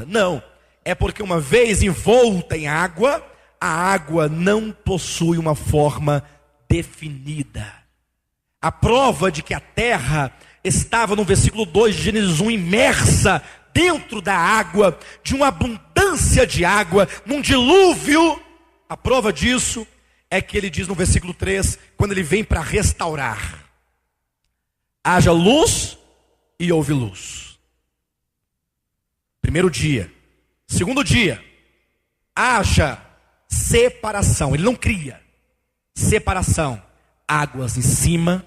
forma. Não, é porque uma vez envolta em água, a água não possui uma forma definida. A prova de que a terra estava no versículo 2 de Gênesis 1, imersa dentro da água, de uma abundância de água, num dilúvio. A prova disso é que ele diz no versículo 3, quando ele vem para restaurar: haja luz e houve luz. Primeiro dia. Segundo dia, haja separação. Ele não cria. Separação. Águas em cima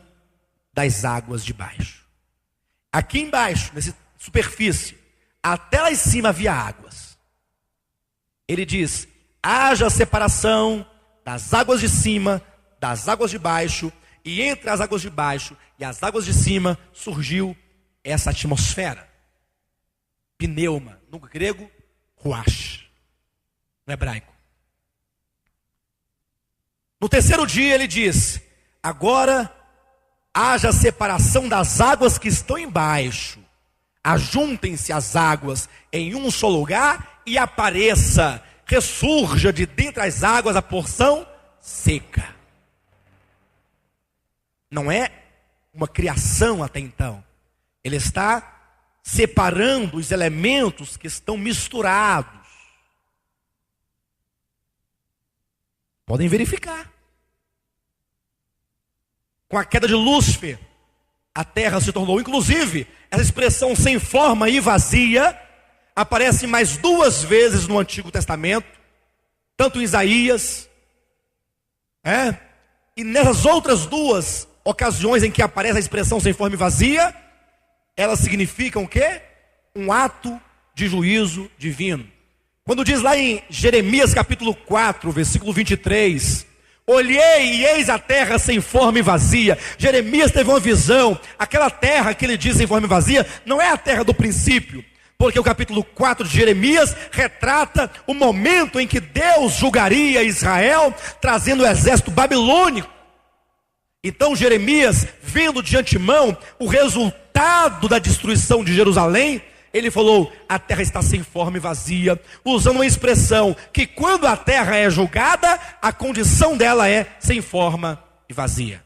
das águas de baixo. Aqui embaixo, nessa superfície, até lá em cima havia águas. Ele diz: haja separação das águas de cima, das águas de baixo, e entre as águas de baixo e as águas de cima surgiu essa atmosfera. Pneuma, no grego, ruach, no hebraico. No terceiro dia ele diz: agora haja separação das águas que estão embaixo. Ajuntem-se as águas em um só lugar e apareça, ressurja de dentre as águas a porção seca. Não é uma criação até então. Ele está separando os elementos que estão misturados. Podem verificar. Com a queda de Lúcifer, a terra se tornou, inclusive, essa expressão sem forma e vazia aparece mais 2 vezes no Antigo Testamento, tanto em Isaías, e nessas outras 2 ocasiões em que aparece a expressão sem forma e vazia, elas significam o quê? Um ato de juízo divino. Quando diz lá em Jeremias capítulo 4, versículo 23, olhei e eis a terra sem forma e vazia. Jeremias teve uma visão. Aquela terra que ele diz sem forma e vazia não é a terra do princípio, porque o capítulo 4 de Jeremias retrata o momento em que Deus julgaria Israel, trazendo o exército babilônico. Então Jeremias, vendo de antemão o resultado da destruição de Jerusalém, ele falou: a terra está sem forma e vazia, usando uma expressão que quando a terra é julgada, a condição dela é sem forma e vazia.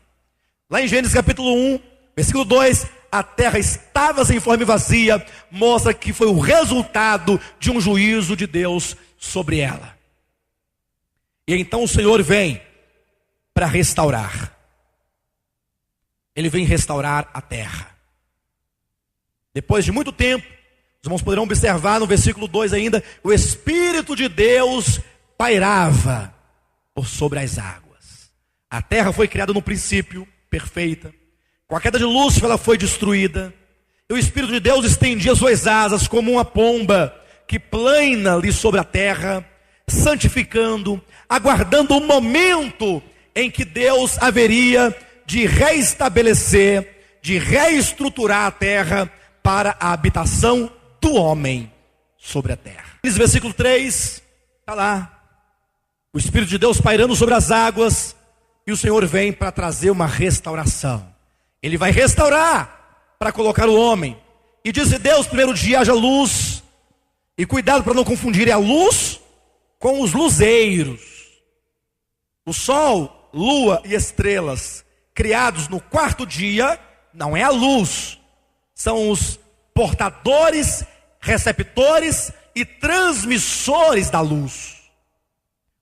Lá em Gênesis capítulo 1, versículo 2, a terra estava sem forma e vazia, mostra que foi o resultado de um juízo de Deus sobre ela. E então o Senhor vem para restaurar. Ele vem restaurar a terra. Depois de muito tempo, os irmãos poderão observar no versículo 2 ainda, o Espírito de Deus pairava por sobre as águas. A terra foi criada no princípio, perfeita. Com a queda de Lúcifer ela foi destruída. E o Espírito de Deus estendia suas asas como uma pomba que plana ali sobre a terra, santificando, aguardando o momento em que Deus haveria de reestabelecer, de reestruturar a terra para a habitação do homem sobre a terra. Nesse versículo 3, está lá, o Espírito de Deus pairando sobre as águas, e o Senhor vem para trazer uma restauração. Ele vai restaurar para colocar o homem. E disse Deus: primeiro dia haja luz, e cuidado para não confundir a luz com os luzeiros. O sol, lua e estrelas, criados no 4º dia, não é a luz, são os portadores, receptores e transmissores da luz.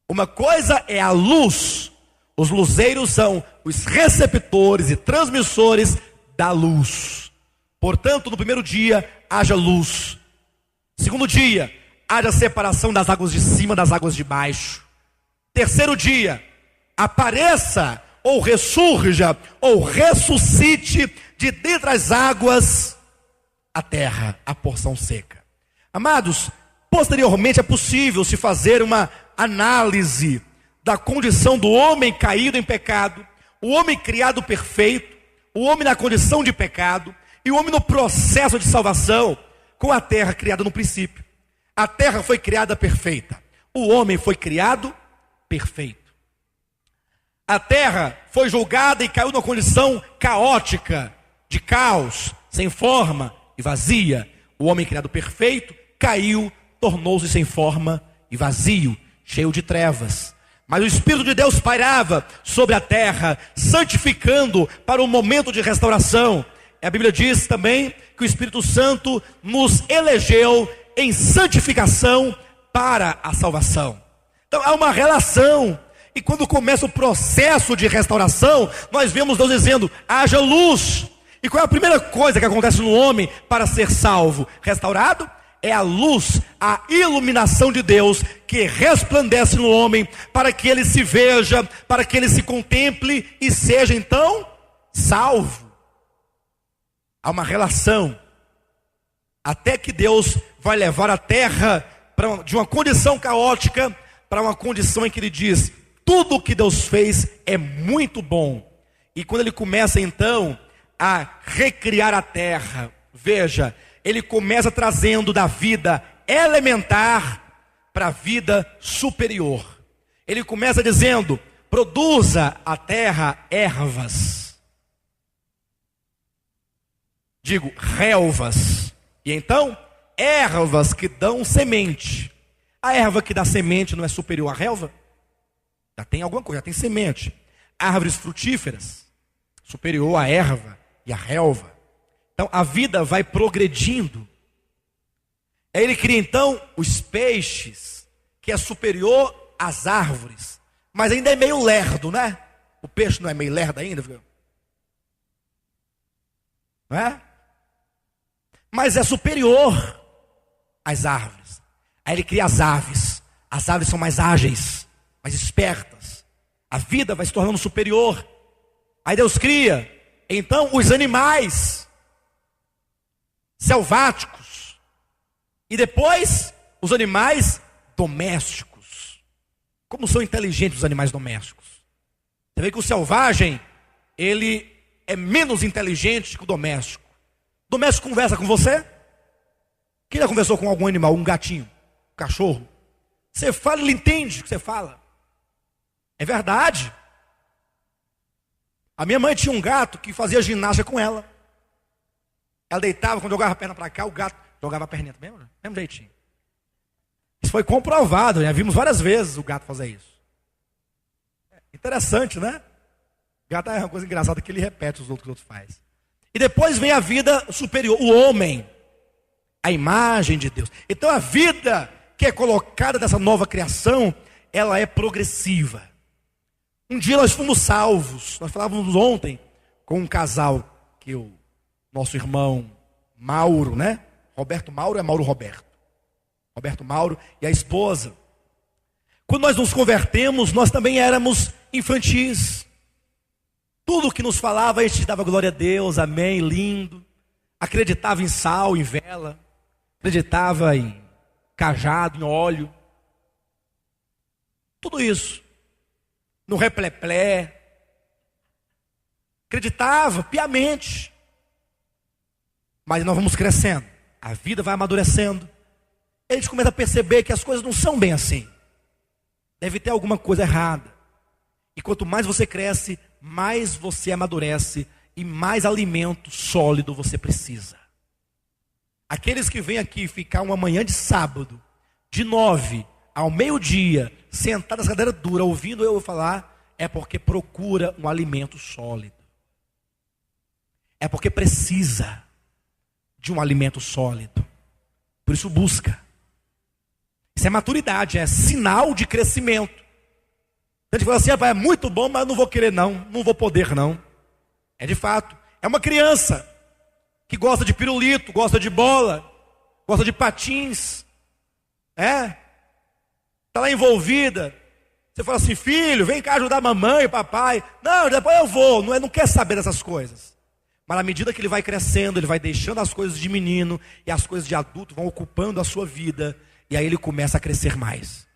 Uma coisa é a luz, os luzeiros são os receptores e transmissores da luz. Portanto, no primeiro dia haja luz. Segundo dia, haja separação das águas de cima das águas de baixo. Terceiro dia, apareça ou ressurja, ou ressuscite de dentre as águas a terra, a porção seca. Amados, posteriormente é possível se fazer uma análise da condição do homem caído em pecado, o homem criado perfeito, o homem na condição de pecado, e o homem no processo de salvação, com a terra criada no princípio. A terra foi criada perfeita, o homem foi criado perfeito. A terra foi julgada e caiu numa condição caótica, de caos, sem forma e vazia. O homem criado perfeito caiu tornou-se sem forma e vazio, cheio de trevas. Mas o Espírito de Deus pairava sobre a terra, santificando para o momento de restauração. A Bíblia diz também que o Espírito Santo nos elegeu em santificação para a salvação. Então há uma relação. E quando começa o processo de restauração, nós vemos Deus dizendo: haja luz. E qual é a primeira coisa que acontece no homem para ser salvo? Restaurado? É a luz, a iluminação de Deus que resplandece no homem, para que ele se veja, para que ele se contemple e seja então salvo. Há uma relação, até que Deus vai levar a terra de uma condição caótica para uma condição em que Ele diz: tudo o que Deus fez é muito bom. E quando Ele começa então a recriar a terra, veja, Ele começa trazendo da vida elementar para a vida superior. Ele começa dizendo: produza a terra ervas. Digo, relvas. E então, ervas que dão semente. A erva que dá semente não é superior à relva? Já tem alguma coisa, já tem semente. Árvores frutíferas, superior à erva e à relva. Então a vida vai progredindo. Aí ele cria então os peixes, que é superior às árvores. Mas ainda é meio lerdo, né? O peixe não é meio lerdo ainda? Não é? Mas é superior às árvores. Aí ele cria as aves. As aves são mais ágeis, mais espertas. A vida vai se tornando superior. Aí Deus cria então os animais selváticos. E depois os animais domésticos. Como são inteligentes os animais domésticos. Você vê que o selvagem, ele é menos inteligente que o doméstico. O doméstico conversa com você? Quem já conversou com algum animal? Um gatinho, um cachorro? Você fala, ele entende o que você fala. É verdade. A minha mãe tinha um gato que fazia ginástica com ela. Ela deitava, quando jogava a perna para cá, o gato jogava a perninha também, mesmo jeitinho. Isso foi comprovado, já vimos várias vezes o gato fazer isso. Interessante, né? O gato é uma coisa engraçada que ele repete os outros que os outros fazem. E depois vem a vida superior, o homem, a imagem de Deus. Então a vida que é colocada nessa nova criação, ela é progressiva. Um dia nós fomos salvos. Nós falávamos ontem com um casal que o nosso irmão Mauro, né? Roberto Mauro é Mauro Roberto. Roberto Mauro e a esposa. Quando nós nos convertemos, nós também éramos infantis. Tudo que nos falava, a gente dava glória a Deus, amém, lindo. Acreditava em sal, em vela. Acreditava em cajado, em óleo. Tudo isso. No repleplé. Acreditava piamente. Mas nós vamos crescendo. A vida vai amadurecendo. E a gente começa a perceber que as coisas não são bem assim. Deve ter alguma coisa errada. E quanto mais você cresce, mais você amadurece e mais alimento sólido você precisa. Aqueles que vêm aqui ficar uma manhã de sábado, de 9 ao meio-dia, sentado nessa cadeira dura, ouvindo eu falar, é porque procura um alimento sólido. É porque precisa de um alimento sólido. Por isso busca. Isso é maturidade, é sinal de crescimento. A gente fala assim, é muito bom, mas eu não vou querer não vou poder não. É de fato, é uma criança que gosta de pirulito, gosta de bola, gosta de patins, está lá envolvida. Você fala assim, filho, vem cá ajudar a mamãe, papai. Não, depois eu vou, não quer saber dessas coisas. Mas à medida que ele vai crescendo, ele vai deixando as coisas de menino e as coisas de adulto vão ocupando a sua vida. E aí ele começa a crescer mais.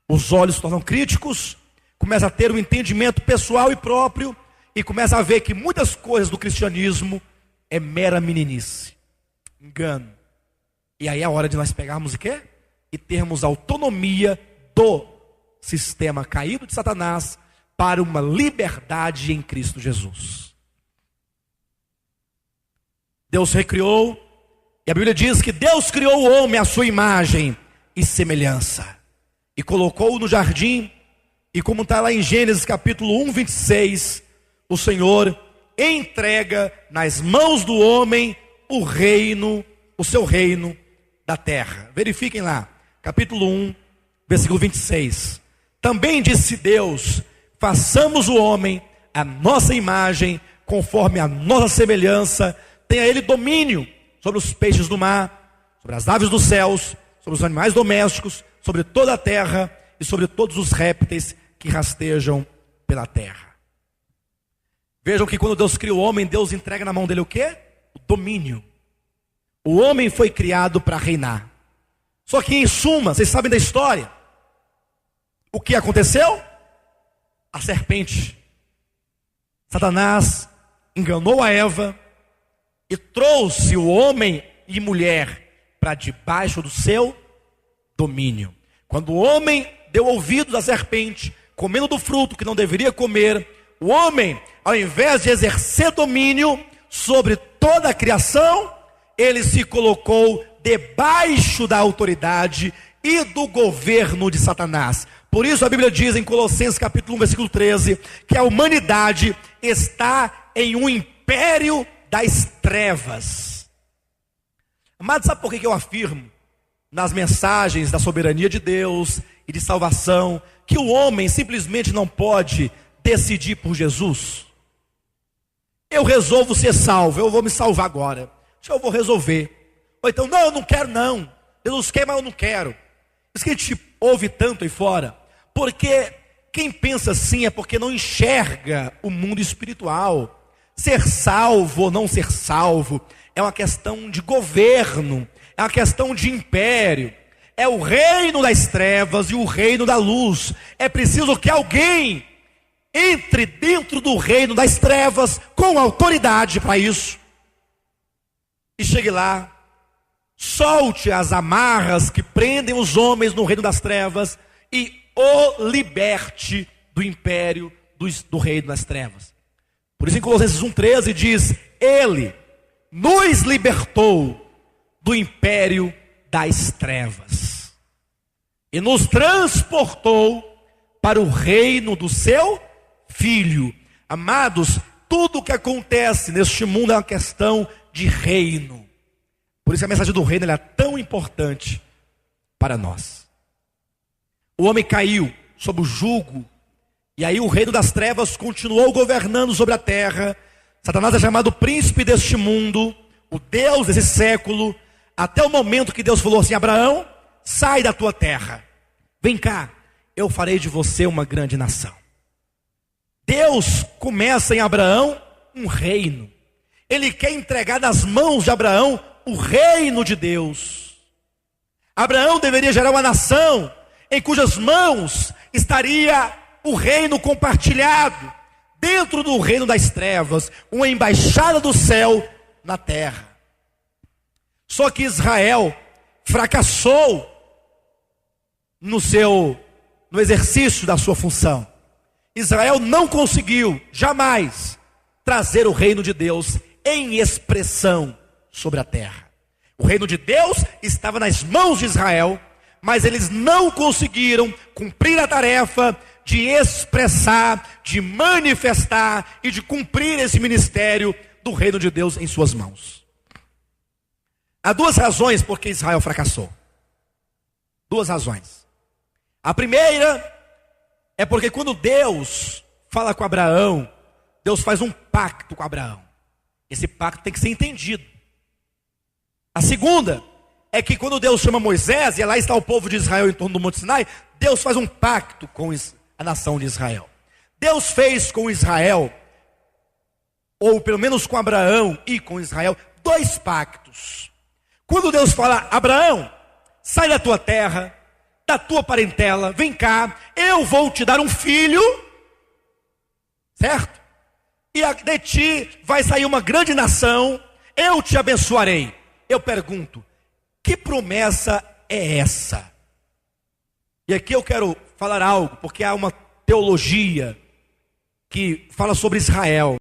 Os olhos se tornam críticos, começa a ter um entendimento pessoal e próprio, e começa a ver que muitas coisas do cristianismo é mera meninice, engano. E aí é a hora de nós pegarmos o quê? E termos autonomia do sistema caído de Satanás para uma liberdade em Cristo Jesus. Deus recriou, e a Bíblia diz que Deus criou o homem à sua imagem. e semelhança. E colocou-o no jardim, e como está lá em Gênesis capítulo 1, 26, o Senhor entrega nas mãos do homem o reino, o seu reino da terra. Verifiquem lá, capítulo 1, versículo 26. Também disse Deus: façamos o homem a nossa imagem, conforme a nossa semelhança, tenha ele domínio sobre os peixes do mar, sobre as aves dos céus, sobre os animais domésticos, sobre toda a terra e sobre todos os répteis que rastejam pela terra. Vejam que quando Deus cria o homem, Deus entrega na mão dele o quê? O domínio. O homem foi criado para reinar. Só que em suma, vocês sabem da história. O que aconteceu? A serpente. Satanás enganou a Eva e trouxe o homem e mulher para debaixo do seu domínio. Quando o homem deu ouvidos à serpente, comendo do fruto que não deveria comer, o homem, ao invés de exercer domínio sobre toda a criação, ele se colocou debaixo da autoridade e do governo de Satanás. Por isso a Bíblia diz em Colossenses capítulo 1, versículo 13, que a humanidade está em um império das trevas. Mas sabe por que eu afirmo nas mensagens da soberania de Deus e de salvação que o homem simplesmente não pode decidir por Jesus? Eu resolvo ser salvo, eu vou me salvar agora, eu vou resolver. Ou então, não, eu não quero não, Jesus quer, mas eu não quero. Isso que a gente ouve tanto aí fora, porque quem pensa assim é porque não enxerga o mundo espiritual. Ser salvo ou não ser salvo é uma questão de governo, é uma questão de império. É o reino das trevas e o reino da luz. É preciso que alguém entre dentro do reino das trevas com autoridade para isso. E chegue lá, solte as amarras que prendem os homens no reino das trevas e o liberte do império do reino das trevas. Por isso em Colossenses 1,13 diz: Ele nos libertou do império das trevas e nos transportou para o reino do seu Filho. Amados, tudo o que acontece neste mundo é uma questão de reino. Por isso a mensagem do reino ela é tão importante para nós. O homem caiu sob o jugo, e aí o reino das trevas continuou governando sobre a terra. Satanás é chamado príncipe deste mundo, o Deus desse século, até o momento que Deus falou assim: Abraão, sai da tua terra, vem cá, eu farei de você uma grande nação. Deus começa em Abraão um reino. Ele quer entregar nas mãos de Abraão o reino de Deus. Abraão deveria gerar uma nação em cujas mãos estaria o reino compartilhado, dentro do reino das trevas, uma embaixada do céu na terra. Só que Israel fracassou no exercício da sua função. Israel não conseguiu jamais trazer o reino de Deus em expressão sobre a terra. O reino de Deus estava nas mãos de Israel, mas eles não conseguiram cumprir a tarefa de expressar, de manifestar e de cumprir esse ministério do reino de Deus em suas mãos. Há duas razões por que Israel fracassou. Duas razões. A primeira é porque quando Deus fala com Abraão, Deus faz um pacto com Abraão. Esse pacto tem que ser entendido. A segunda é que quando Deus chama Moisés, e lá está o povo de Israel em torno do Monte Sinai, Deus faz um pacto com a nação de Israel. Deus fez com Israel, ou pelo menos com Abraão e com Israel, dois pactos. Quando Deus fala: Abraão, sai da tua terra, da tua parentela, vem cá, eu vou te dar um filho, certo? E de ti vai sair uma grande nação, eu te abençoarei. Eu pergunto, que promessa é essa? E aqui eu quero falar algo, porque há uma teologia que fala sobre Israel.